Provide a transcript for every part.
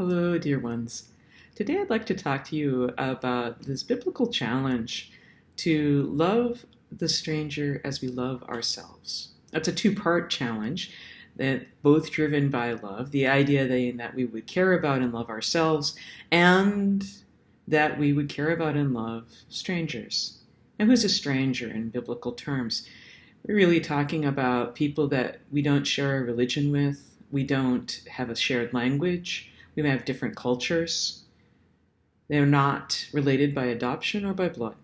Hello, dear ones. Today I'd like to talk to you about this biblical challenge to love the stranger as we love ourselves. That's a two-part challenge that both driven by love, the idea that we would care about and love ourselves, and that we would care about and love strangers. And who's a stranger in biblical terms? We're really talking about people that we don't share a religion with, we don't have a shared language, we may have different cultures. They're not related by adoption or by blood.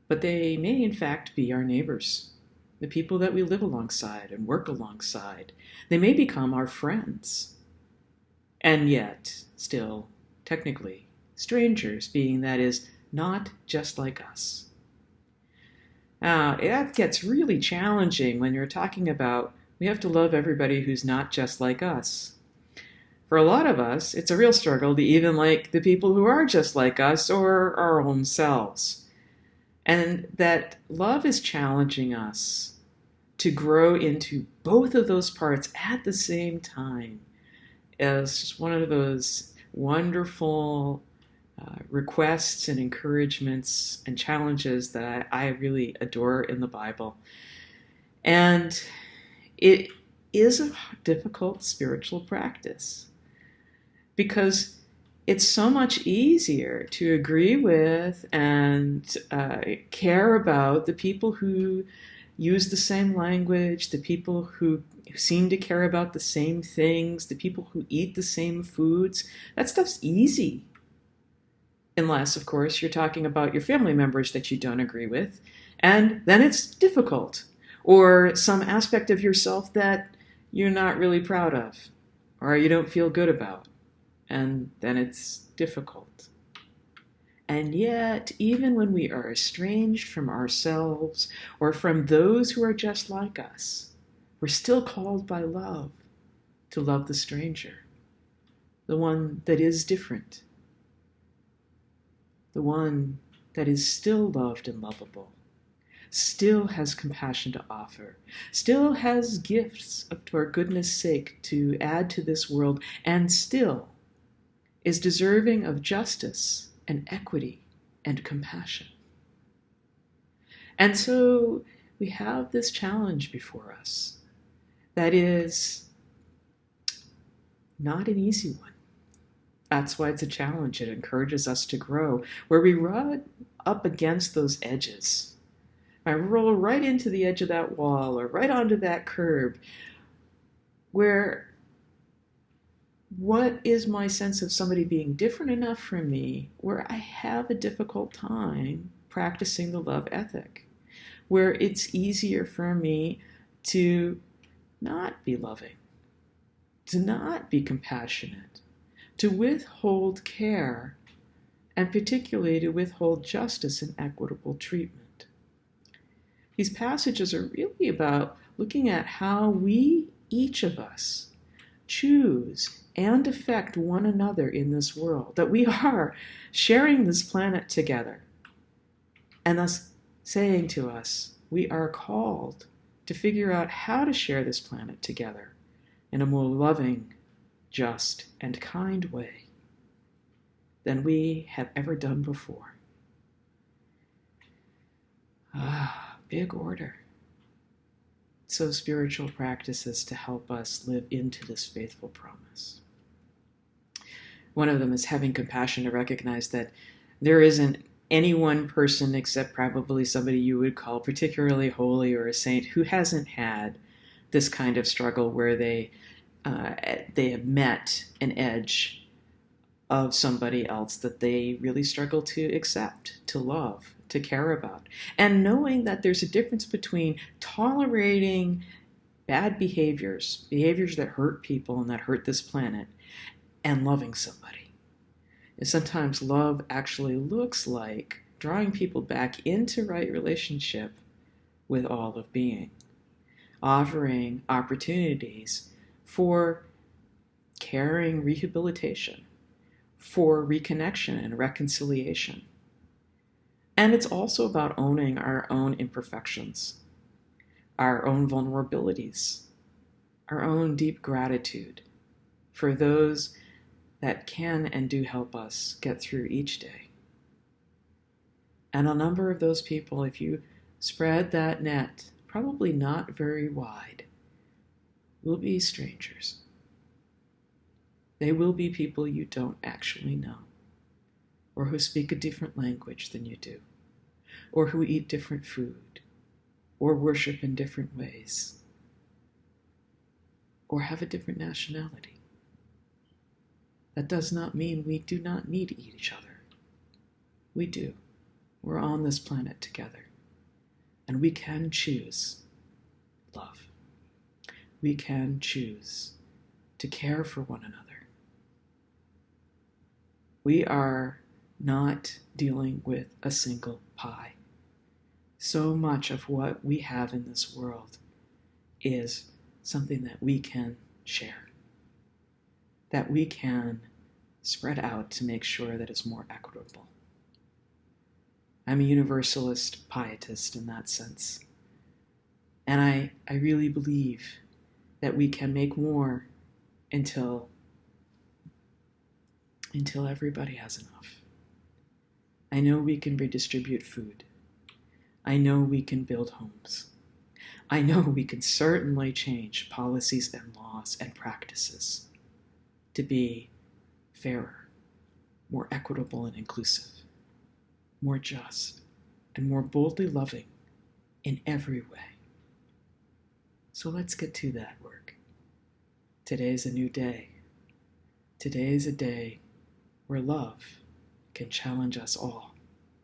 But they may, in fact, be our neighbors, the people that we live alongside and work alongside. They may become our friends. And yet, still, technically, strangers, being that is not just like us. That gets really challenging when you're talking about we have to love everybody who's not just like us. For a lot of us, it's a real struggle to even like the people who are just like us or our own selves. And that love is challenging us to grow into both of those parts at the same time as just one of those wonderful requests and encouragements and challenges that I really adore in the Bible. And it is a difficult spiritual practice because it's so much easier to agree with and care about the people who use the same language, the people who seem to care about the same things, the people who eat the same foods. That stuff's easy. Unless, of course, you're talking about your family members that you don't agree with, and then it's difficult. Or some aspect of yourself that you're not really proud of, or you don't feel good about. And then it's difficult. And yet, even when we are estranged from ourselves or from those who are just like us, we're still called by love to love the stranger, the one that is different, the one that is still loved and lovable, still has compassion to offer, still has gifts for goodness sake to add to this world, and still is deserving of justice and equity and compassion. And so we have this challenge before us that is not an easy one. That's why it's a challenge. It encourages us to grow, where we run up against those edges. I roll right into the edge of that wall or right onto that curb, where what is my sense of somebody being different enough from me where I have a difficult time practicing the love ethic, where it's easier for me to not be loving, to not be compassionate, to withhold care, and particularly to withhold justice and equitable treatment. These passages are really about looking at how we, each of us, choose and affect one another in this world, that we are sharing this planet together, and thus saying to us, we are called to figure out how to share this planet together in a more loving, just, and kind way than we have ever done before. Big order. So spiritual practices to help us live into this faithful promise. One of them is having compassion to recognize that there isn't any one person except probably somebody you would call particularly holy or a saint who hasn't had this kind of struggle where they have met an edge of somebody else that they really struggle to accept, to love, to care about. And knowing that there's a difference between tolerating bad behaviors that hurt people and that hurt this planet, and loving somebody. And sometimes love actually looks like drawing people back into right relationship with all of being, offering opportunities for caring rehabilitation, for reconnection and reconciliation. And it's also about owning our own imperfections, our own vulnerabilities, our own deep gratitude for those that can and do help us get through each day. And a number of those people, if you spread that net, probably not very wide, will be strangers. They will be people you don't actually know, or who speak a different language than you do, or who eat different food, or worship in different ways, or have a different nationality. That does not mean we do not need each other. We do. We're on this planet together, and we can choose love. We can choose to care for one another. We are not dealing with a single pie. So much of what we have in this world is something that we can share, that we can spread out to make sure that it's more equitable. I'm a universalist pietist in that sense. And I really believe that we can make more until everybody has enough. I know we can redistribute food. I know we can build homes. I know we can certainly change policies and laws and practices to be fairer, more equitable and inclusive, more just, and more boldly loving in every way. So let's get to that work. Today is a new day. Today is a day where love can challenge us all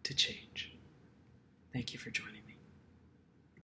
to change. Thank you for joining me.